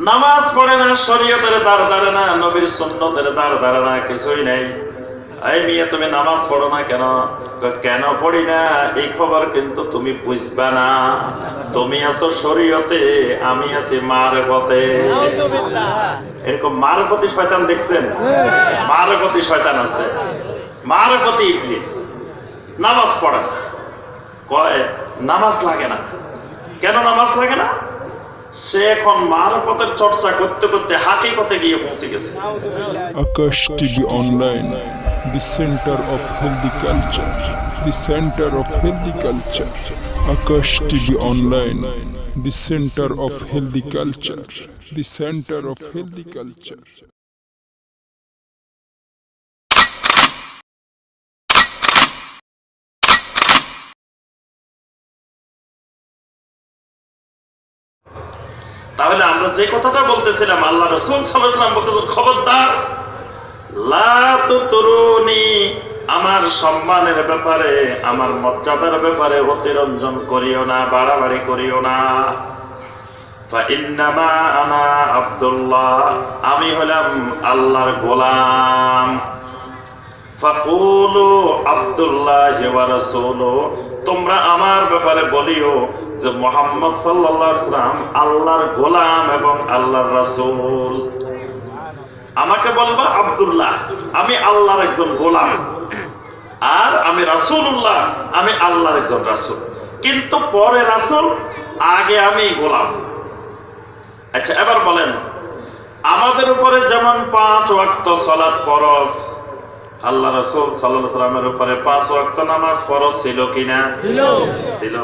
নামাজ পড়ে না, শরীয়তের দ্বার ধারে না, নবীর সুন্নতের দ্বার ধারে না, কিছুই নাই। এই মেয়ে তুমি নামাজ পড়ো না কেন? কেন পড়ি না এই খবর কিন্তু তুমি বুঝবা না। তুমি আছো শরীয়তে, আমি আছি মারফতে। এরকম মারফতি শয়তান দেখছেন? মারফতি শয়তান আছে, মারফতি ইবলিস। নামাজ পড়ে না, কয় নামাজ লাগে না। কেন নামাজ লাগে না? সে এখন মারফতের চর্চা করতে করতে হাকিকতে গিয়ে পৌঁছে গেছে। AKASH TV online, the center of healthy culture, the center of healthy culture. AKASH TV online, the center of healthy culture, the center of healthy culture. তাহলে আমরা যে কথাটা বলতেছিলাম, আল্লাহ রাসূল সাল্লাল্লাহু আলাইহি ওয়াসাল্লাম বলতেছেন, খবরদার লা তুতরুনি, আমার সম্মানের ব্যাপারে, আমার মর্যাদার ব্যাপারে অতিরঞ্জন করিও না, বাড়াবাড়ি করিও না। ফা ইন্নামা আনা আব্দুল্লাহ, আমি হলাম আল্লাহর গোলাম। ফাকুলু আব্দুল্লাহি ওয়া রাসূলুহু, তোমরা আমার ব্যাপারে বলিও যে মুহাম্মদ সাল্লাল্লাহু আলাইহি ওয়াসাল্লাম আল্লাহর গোলাম এবং আল্লাহর রাসূল। আমাকে বলবা আব্দুল্লাহ, আমি আল্লাহর একজন গোলাম, আর আমি রাসূলুল্লাহ, আমি আল্লাহর একজন রাসূল। কিন্তু পরে রাসূল, আগে আমি গোলাম। আচ্ছা, এবার বলেন, আমাদের উপরে যেমন 5 ওয়াক্ত সালাত ফরজ, আল্লাহ রাসূল সাল্লাল্লাহু আলাইহি ওয়াসাল্লামের উপরে 5 ওয়াক্ত নামাজ ফরজ ছিল কিনা? ছিল।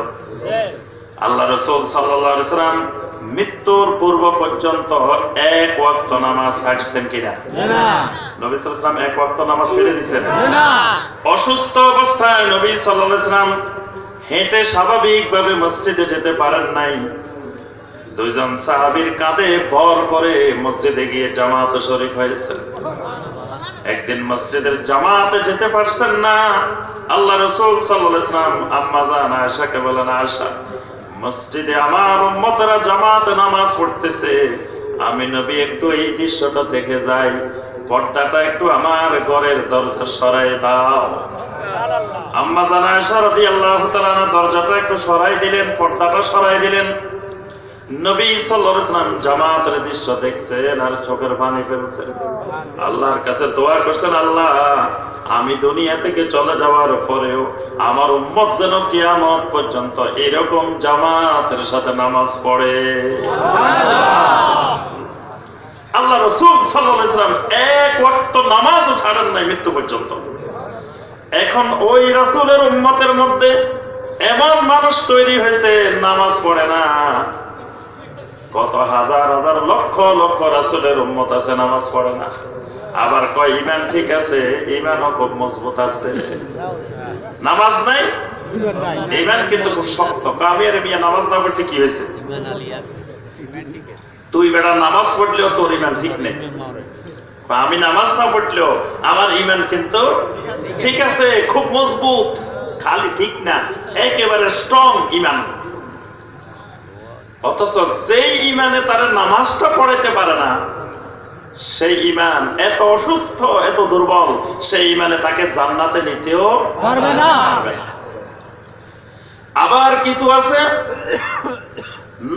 আল্লাহ রাসূল সাল্লাল্লাহু আলাইহি ওয়াসাল্লাম মৃত্যুর পূর্ব পর্যন্ত 1 ওয়াক্ত নামাজ ছাড়ছেন কিনা? না। নবী সাল্লাল্লাহু আলাইহি ওয়াসাল্লাম 1 ওয়াক্ত নামাজ ছেড়ে দিয়েছেন? না। অসুস্থ অবস্থায় নবী সাল্লাল্লাহু আলাইহি ওয়াসাল্লাম হেঁটে স্বাভাবিকভাবে মসজিদে যেতে পারেন নাই। দুইজন সাহাবীর কাঁধে ভর করে মসজিদে গিয়ে জামাতে শরীক হয়েছেন। একদিন মসজিদের জামাতে যেতে পারছেন না। আল্লাহ রাসূল সাল্লাল্লাহু আলাইহি ওয়াসাল্লাম আম্মা জান আয়েশাকে বলেন, আয়েশা, মসজিদে আমার উম্মতরা জামাতে নামাজ পড়তেছে, আমি নবী একটু এই দৃশ্যটা দেখে যাই, পর্দাটা একটু আমার ঘরের দরজা সরাই দাও। আম্মা জান আয়েশা রাদিয়াল্লাহু তাআলা দরজাটা একটু সরাই দিলেন, পর্দাটা সরাই দিলেন। নবী সাল্লাল্লাহু আলাইহি ওয়াসাল্লাম জামাতের দৃশ্য দেখছেন আর চোখের পানি ফেলছেন। আল্লাহর কাছে দোয়া করছেন, আল্লাহ, আমি দুনিয়া থেকে চলে যাওয়ার পরেও আমার উম্মত যেন কিয়ামত পর্যন্ত এরকম জামাতের সাথে নামাজ পড়ে। আল্লাহ রাসূল সাল্লাল্লাহু আলাইহি ওয়াসাল্লাম 1 ওয়াক্ত নামাজও ছাড়েন নাই মৃত্যু পর্যন্ত। এখন ওই রাসূলের উম্মতের মধ্যে এমন মানুষ তৈরি হয়েছে নামাজ পড়ে না। কত হাজার হাজার লক্ষ লক্ষ রাসূলের উম্মত আছে নামাজ পড়ে না। আবার কয় ঈমান ঠিক আছে, ঈমানও খুব মজবুত আছে, নামাজ নাই, ঈমান কিন্তু খুব শক্ত। আমি আর মিয়া নামাজ না পড়তে কি হয়েছে? তুই বেটা নামাজ পড়লেও তোর ঈমান ঠিক নেই। আমি নামাজ না পড়লেও আমার ঈমান কিন্তু ঠিক আছে, খুব মজবুত, খালি ঠিক না, একেবারে স্ট্রং ঈমান। অথচ যেই ঈমানে তার নামাজটা পড়াইতে পারে না, সেই ঈমান এত অসুস্থ, এত দুর্বল, সেই ঈমানে তাকে জান্নাতে নিতেও পারবে না। আবার কিছু আছে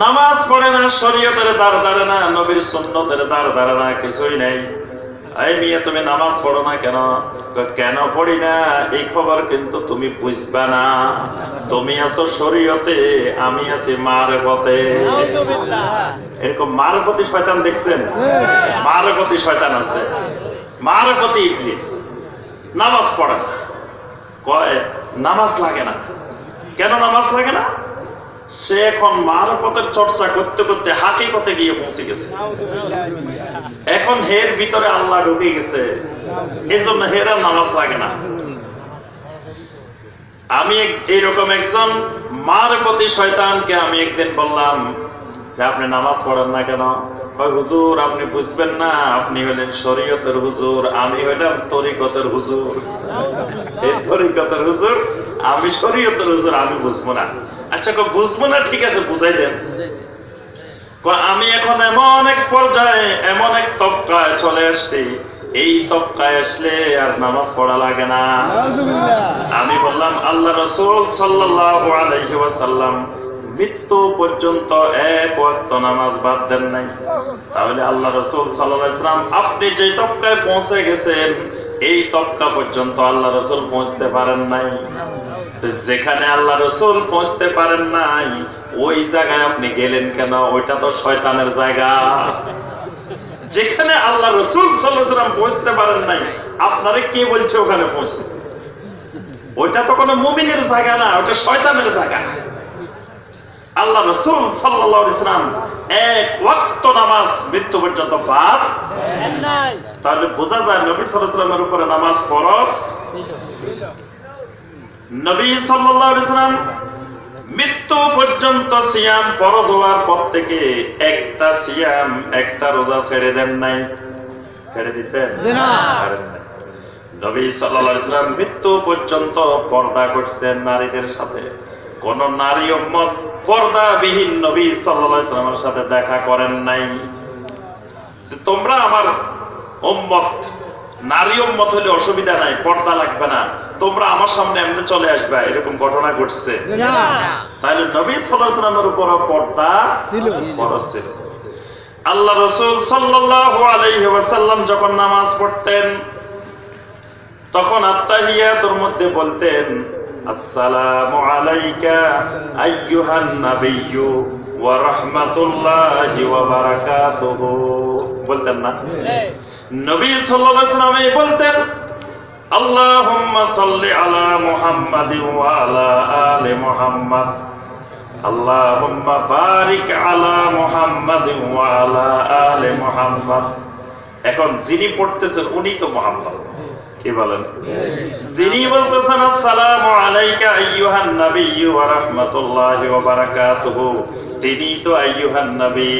নামাজ পড়ে না, শরীয়তের দ্বার ধারে না, নবীর সুন্নতের দ্বার ধারে না, কিছুই নাই। এই মেয়ে তুমি নামাজ পড়ো না কেন? কেন পড়ি না এই খবর কিন্তু তুমি বুঝবা না। তুমি আছো শরীয়তে, আমি আছি মারফতে। এরকম মারফতি শয়তান দেখছেন? মারফতি শয়তান আছে, মারফতি ইবলিস। নামাজ পড়ে না, কয় নামাজ লাগে না। কেন নামাজ লাগে না? সে এখন মারফতের চর্চা করতে করতে হাকিকতে গিয়ে পৌঁছে গেছে। এখন হের ভিতরে আল্লাহ ঢুকে গেছে, এই জন্য হের আর নামাজ লাগে না। আমি এইরকম একজন মারফতি শয়তানকে আমি একদিন বললাম যে আপনি নামাজ পড়েন না কেন? হুজুর আপনি বুঝবেন না, আপনি হলেন শরীয়তের হুজুর, আমি হইলাম তরিকতের হুজুর। এই তরিকতের হুজুর, আমি শরীয়তের হুজুর, আমি বুঝবো না। আচ্ছা বুঝবো না, ঠিক আছে বুঝাই দেন। আমি এখন এমন এক পর্যায়ে এমন এক তবকায় চলে আসছি, এই তবকায় আসলে আর নামাজ পড়া লাগে না। আমি বললাম আল্লাহ রাসূল সাল্লাল্লাহু আলাইহি ওয়াসাল্লাম মৃত্যু পর্যন্ত এক ওয়াক্ত নামাজ বাদ দেন নাই। তাহলে আল্লাহ রাসূল সাল্লাল্লাহু আলাইহি ওয়াসাল্লাম আপনি যে তবকায় পৌঁছে গেছেন, এই তবকা পর্যন্ত আল্লাহ রাসূল পৌঁছতে পারেন নাই। তো যেখানে আল্লাহ রাসূল পৌঁছতে পারেন নাই, ওই জায়গায় আপনি গেলেন কেন? ওইটা তো শয়তানের জায়গা। যেখানে আল্লাহ রাসূল সাল্লাল্লাহু আলাইহি ওয়াসাল্লাম পৌঁছতে পারেন নাই, আপনারে কে বলছে ওখানে পৌঁছতে? ওইটা তো কোনো মুমিনের জায়গা না, ওটা শয়তানের জায়গা। আল্লাহ রাসূল সাল্লাল্লাহু আলাইহি ওয়াসাল্লাম এক ওয়াক্ত নামাজ মৃত্যু পর্যন্ত বাদ দেন নাই। তাহলে বোঝা যায় নবী সাল্লাল্লাহু আলাইহি ওয়াসাল্লামের উপরে নামাজ ফরজ ছিল। নবী সাল্লাল্লাহু আলাইহি ওয়াসাল্লাম মৃত্যু পর্যন্ত সিয়াম ফরজ হওয়ার পর থেকে একটা সিয়াম, একটা রোজা ছেড়ে দেন নাই। ছেড়ে দিয়েছেন না? নবী সাল্লাল্লাহু আলাইহি ওয়াসাল্লাম মৃত্যু পর্যন্ত পর্দা করছেন নারীদের সাথে। কোন নারী উম্মত পর্দাবিহীন নবী সাল্লাল্লাহু আলাইহি ওয়াসাল্লামের সাথে দেখা করেন নাই। যে তোমরা আমার উম্মত, নারী উম্মত হলে অসুবিধা নাই, পর্দা লাগবে না, তোমরা আমার সামনে এমনি চলে আসবে, এরকম ঘটনা ঘটছে না। তাহলে নবী সাল্লাল্লাহু আলাইহি ওয়াসাল্লামের উপর পর্দা ছিল, ফরজ ছিল। আল্লাহ রাসূল সাল্লাল্লাহু আলাইহি ওয়াসাল্লাম যখন নামাজ পড়তেন, তখন আত্তাহিয়াতুর মধ্যে বলতেন আসসালামু আলাইকা আইয়ুহান নাবিয়্যু ওয়া রাহমাতুল্লাহি ওয়া বারাকাতুহু, বলতেন না? নবী সাল্লাল্লাহু আলাইহি ওয়াসাল্লাম বলতেন আল্লাহুম্মা সাল্লি আলা মুহাম্মাদিন ওয়া আলা আলি মুহাম্মাদ, আল্লাহুম্মা বারিক আলা মুহাম্মাদিন ওয়া আলা আলি মুহাম্মাদ। এখন যিনি পড়তেছেন উনি তো মুহাম্মদ, কি বলেন? যিনি বলতেছেন আসসালামু আলাইকা আইয়ুহান নাবিয়্যু ওয়া রাহমাতুল্লাহি ওয়া বারাকাতুহু, তিনি তো আইয়ুহান নবী।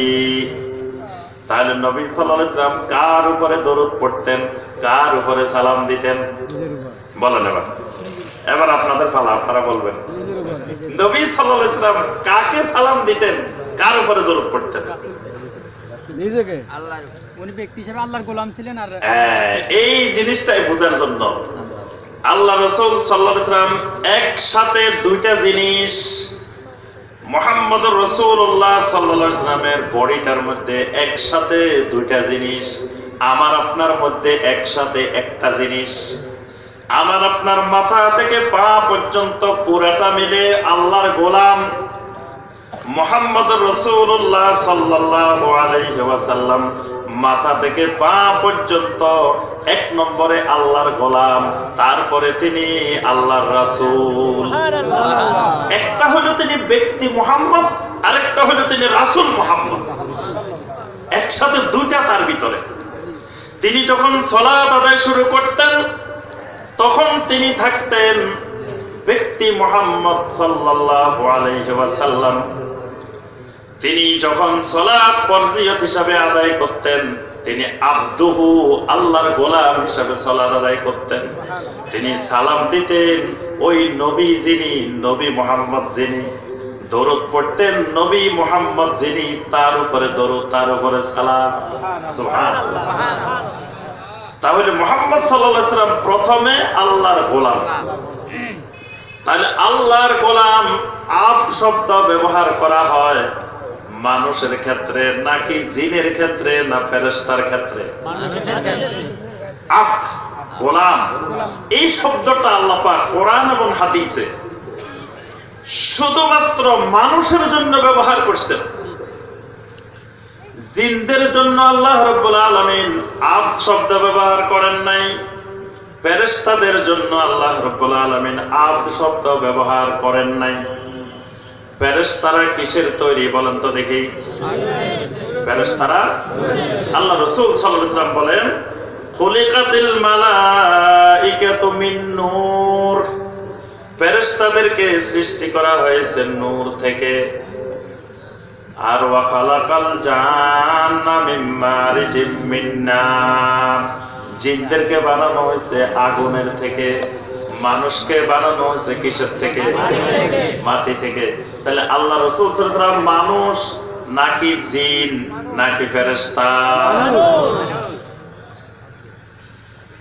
তাহলে নবী সাল্লাল্লাহু আলাইহি ওয়াসাল্লাম কার উপরে দরুদ পড়তেন, কার উপরে সালাম দিতেন? বলেন এবার আপনাদের পালা, আপনারা বলবেন। নবী সাল্লাল্লাহু আলাইহি ওয়াসাল্লাম কাকে সালাম দিতেন, কার উপরে দরুদ পড়তেন? নিজেকে আল্লাহর, উনি ব্যক্তি হিসেবে আল্লাহর গোলাম ছিলেন। আর এই জিনিসটাই বোঝার জন্য আল্লাহ রাসূল সাল্লাল্লাহু আলাইহি ওয়াসাল্লাম একসাথে দুইটা জিনিস, মুহাম্মদুর রাসূলুল্লাহ সাল্লাল্লাহু আলাইহি ওয়াসাল্লামের বডিটার মধ্যে একসাথে দুইটা জিনিস, আমার আপনার মধ্যে একসাথে একটা জিনিস। আমার আপনার মাথা থেকে পা পর্যন্ত পুরাটা মিলে আল্লাহর গোলাম মুহাম্মদুর রাসূলুল্লাহ সাল্লাল্লাহু আলাইহি ওয়াসাল্লাম মাথা থেকে পা পর্যন্ত এক নম্বরে আল্লাহর গোলাম, তারপরে তিনি আল্লাহর রাসূল। একটা হলো তিনি ব্যক্তি মুহাম্মদ, আরেকটা হলো তিনি রাসূল মুহাম্মদ, একসাথে দুইটা তার ভিতরে। তিনি যখন সালাত আদায় শুরু করতেন, তখন তিনি থাকতেন ব্যক্তি মুহাম্মদ সাল্লাল্লাহু আলাইহি ওয়াসাল্লাম। তিনি যখন সালাত ফরজিয়ত হিসাবে আদায় করতেন, তিনি আব্দুহু, আল্লাহর গোলাম হিসাবে সালাত আদায় করতেন। তিনি সালাম দিতেন ওই নবী যিনি, নবী মুহাম্মদ যিনি, দরুদ পড়তেন নবী মুহাম্মদ যিনি, তার উপরে দরুদ, তার উপরে সালাম। সুবহানাল্লাহ। তাহলে মুহাম্মদ সাল্লাল্লাহু আলাইহি ওয়াসাল্লাম প্রথমে আল্লাহর গোলাম। তাহলে আল্লাহর গোলাম আব্দ শব্দ ব্যবহার করা হয় মানুষের ক্ষেত্রে নাকি জিনের ক্ষেত্রে, না ফেরেশতার ক্ষেত্রে? আব্দ, গোলাম, এই শব্দটা আল্লাহ পাক কোরআন এবং হাদিসে শুধুমাত্র মানুষের জন্য ব্যবহার করছেন। জিনদের জন্য আল্লাহ রাব্বুল আলামিন আব্দ শব্দ ব্যবহার করেন নাই, ফেরেশতাদের জন্য আল্লাহ রাব্বুল আলামিন আব্দ শব্দ ব্যবহার করেন নাই। ফেরেশতারা কিসের তৈরি বলেন তো দেখি? ফেরেশতারা, আল্লাহ রাসূল সাল্লাল্লাহু আলাইহি ওয়াসাল্লাম বলেন খুলিকাতিল মালাইকাতু মিন নূর, ফেরেশতাদেরকে সৃষ্টি করা হয়েছে নূর থেকে। আর ওয়া খালাকাল জান্না মিন মারিজিম মিন নার, জিনদেরকে বানানো হয়েছে আগুনের থেকে, মানুষকে বানানো হয়েছে কিসের থেকে? মাটি থেকে। তাহলে আল্লাহ রাসূল সাল্লাল্লাহু আলাইহি ওয়াসাল্লাম মানুষ নাকি জিন নাকি ফেরেশতা?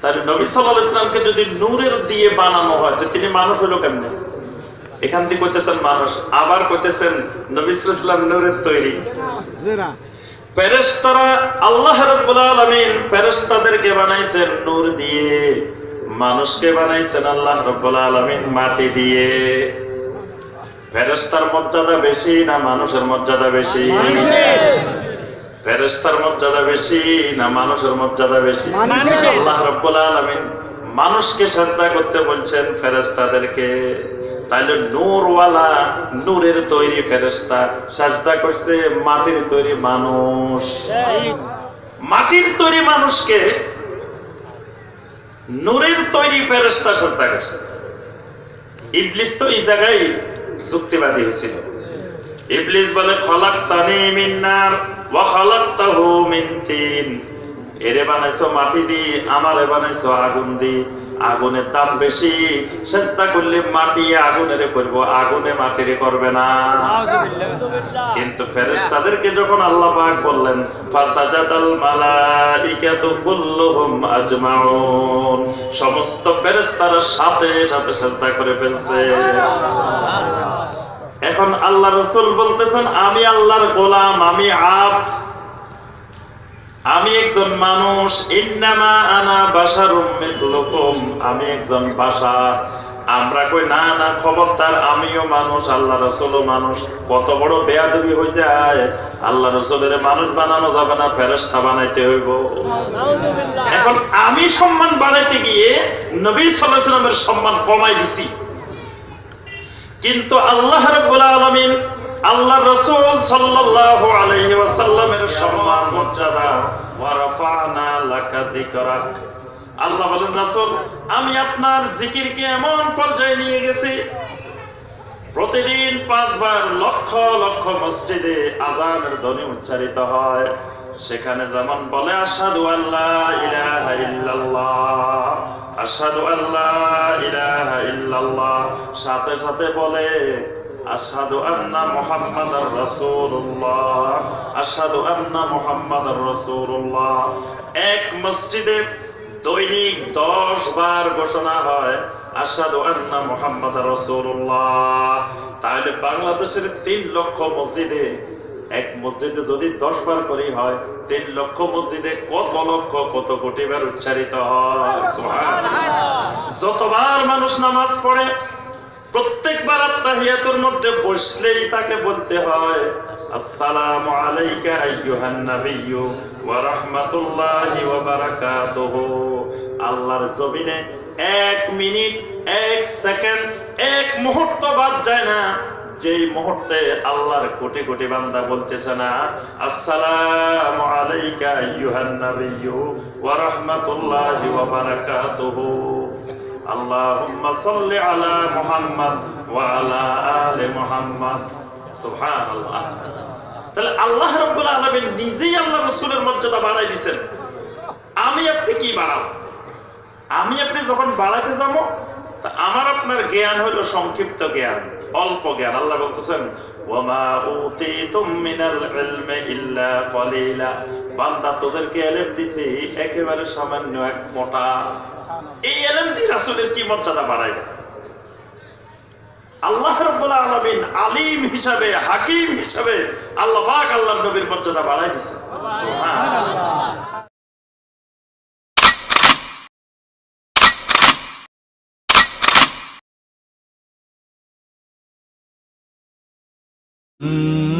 তাহলে নবী সাল্লাল্লাহু আলাইহি ওয়াসাল্লামকে যদি নূরের দিয়ে বানানো হয় তো তিনি মানুষ হলো কেমনে? এখান থেকে কইতেছেন মানুষ, আবার কইতেছেন নবী সাল্লাল্লাহু আলাইহি ওয়াসাল্লাম নূরের তৈরি। ফেরেশতারা আল্লাহ রাব্বুল আলামিন ফেরেশতাদেরকে বানাইছেন নূর দিয়ে, মানুষকে বানাইছেন আল্লাহ রাব্বুল আলামিন মাটি দিয়ে। ফেরেশতার মর্যাদা বেশি না মানুষের মর্যাদা বেশি? ফেরেশতার মর্যাদা বেশি না মানুষের মর্যাদা বেশি? আল্লাহ রাব্বুল আলামিন মানুষকে সাজদা করতে বলছেন ফেরেশতাদেরকে। তাইলে নূরওয়ালা নূরের তৈরি ফেরেশতা সাজদা করছে মাটির তৈরি মানুষ। মাটির তৈরি মানুষকে নূরের তৈরি ফেরেশতা সাজদা করছে। ইবলিস তো এই জায়গায় যুক্তিবাদী হয়েছিল। ইবলিস বলে খলাকতানি মিন নার ওয়া খলাকতাহু মিন তিন, এরে বানাইছো মাটি দিয়ে, আমারে বানাইছো আগুন দিয়ে। আগুনের দাম বেশি, চেষ্টা করলে মাটি আগুনের করবো, আগুনে মাটিরে করবে না। কিন্তু ফেরেশতাদেরকে যখন আল্লাহ পাক বললেন ফাসাজাদাল মালাইকাতু কুল্লুহুম আজমাউন, সমস্ত ফেরেশতারা সাথে সাথে সিজদা করে ফেলছে। এখন আল্লাহ রাসূল বলতেছেন আমি আল্লাহর গোলাম, আমি আব্দ, আমি একজন মানুষ। ইন্নামা আনা বাশারুম মিসলুকুম, আমি একজন বাশার। আমরা কই না না খবরদার, আমিও মানুষ, আল্লাহ রাসূলও মানুষ। কত বড় বেয়াদবি হয়ে যায়। আল্লাহ রাসূলের মানুষ বানানো যাবে না, ফেরেশতা বানাইতে হইব। এখন আমি সম্মান বাড়াইতে গিয়ে নবী সাল্লাল্লাহু আলাইহি ওয়াসাল্লামের সম্মান কমাই দিছি। কিন্তু আল্লাহ রাব্বুল আলামিন আল্লাহ রাসূল সাল্লাল্লাহু আলাইহি ওয়াসাল্লামের সম্মান মর্যাদা ওয়া রাফা'না লাকা যিকরাক, আল্লাহ বলেন রাসূল আমি আপনার জিকিরকে এমন পর্যায়ে নিয়ে গেছি প্রতিদিন 5 বার লক্ষ লক্ষ মসজিদে আযানের ধ্বনি উচ্চারিত হয়। সেখানে যেমন বলে আশহাদু আল্লা ইলাহা ইল্লাল্লাহ, আশহাদু আল্লা ইলাহা ইল্লাল্লাহ, সাথে সাথে বলে আশহাদু আন্না মুহাম্মাদার রাসূলুল্লাহ, আশহাদু আন্না মুহাম্মাদার রাসূলুল্লাহ। এক মসজিদে দৈনিক 10 বার ঘোষণা হয় আশহাদু আন্না মুহাম্মাদার রাসূলুল্লাহ। তাহলে বাংলাদেশের 3 লক্ষ মসজিদে এক মসজিদে যদি 10 বার করে হয়, 3 লক্ষ মসজিদে কত লক্ষ কত কোটি বার উচ্চারিত হয়। সুবহানাল্লাহ। যতবার মানুষ নামাজ পড়ে প্রত্যেকবার আত্তাহিয়াতুর মধ্যে বসলেই তাকে বলতে হয় আসসালামু আলাইকা আইয়ুহান নাবিয়্যু ওয়া রাহমাতুল্লাহি ওয়া বারাকাতুহু। আল্লাহর জমিনে 1 মিনিট 1 সেকেন্ড 1 মুহূর্ত বাদ যায় না যেই মুহূর্তে আল্লাহর কোটি কোটি বান্দা বলতেছে না আসসালামু আলাইকা আইয়ুহান নাবিয়্যু ওয়া রাহমাতুল্লাহি ওয়া বারাকাতুহু। আল্লাহুম্মা সাল্লি আলা মুহাম্মাদ ওয়া আলা আলি মুহাম্মাদ। সুবহানাল্লাহ। তাহলে আল্লাহ রাব্বুল আলামিন নিজেই আল্লাহ রাসূলের মর্যাদা বাড়াই দিবেন। আমি আপনি কি বাড়াবো? আমি আপনি যখন বাড়াতে যাব তা আমার আপনার জ্ঞান হলো সংক্ষিপ্ত জ্ঞান, অল্প জ্ঞান। আল্লাহ বলতেছেন ওয়ামা উতিতুম মিনাল ইলমি ইল্লা কলিলা, বান্দা তোদেরকে ইলম দিছি একেবারে সামান্য এক মোটা। এই ইলম দিয়ে রাসূলের কি মর্যাদা বাড়াইবে? আল্লাহ রাব্বুল আলামিন আলিম হিসাবে, হাকিম হিসাবে আল্লাহ পাক আল্লাহর নবীর মর্যাদা বাড়াই দিয়েছে। সুবহানাল্লাহ। Mm-hmm.